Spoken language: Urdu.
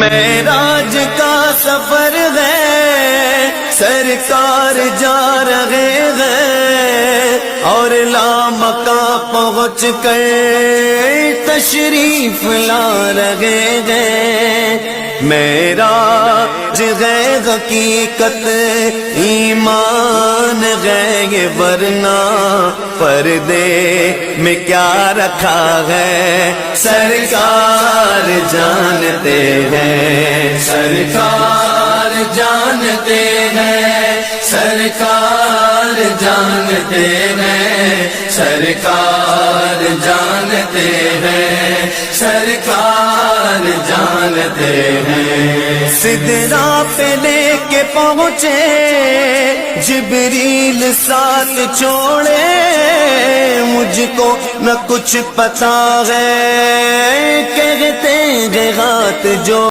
معراج کا سفر ہے، سرکار جا رہے ہیں اور لامکاں پہنچ کر تشریف لا رہے ہیں۔ معراج ہے حقیقت، ایمان ہے یہ، ورنہ پردے میں کیا رکھا ہے سرکار جانتے ہیں، سرکار جانتے ہیں، سرکار جانتے ہیں، سرکار جانتے ہیں، سرکار جانتے ہیں۔ سدرا پہ لے کے پہنچے جبریل ساتھ چھوڑے، مجھ کو نہ کچھ پتا ہے، کہتے ہیں ہاتھ جو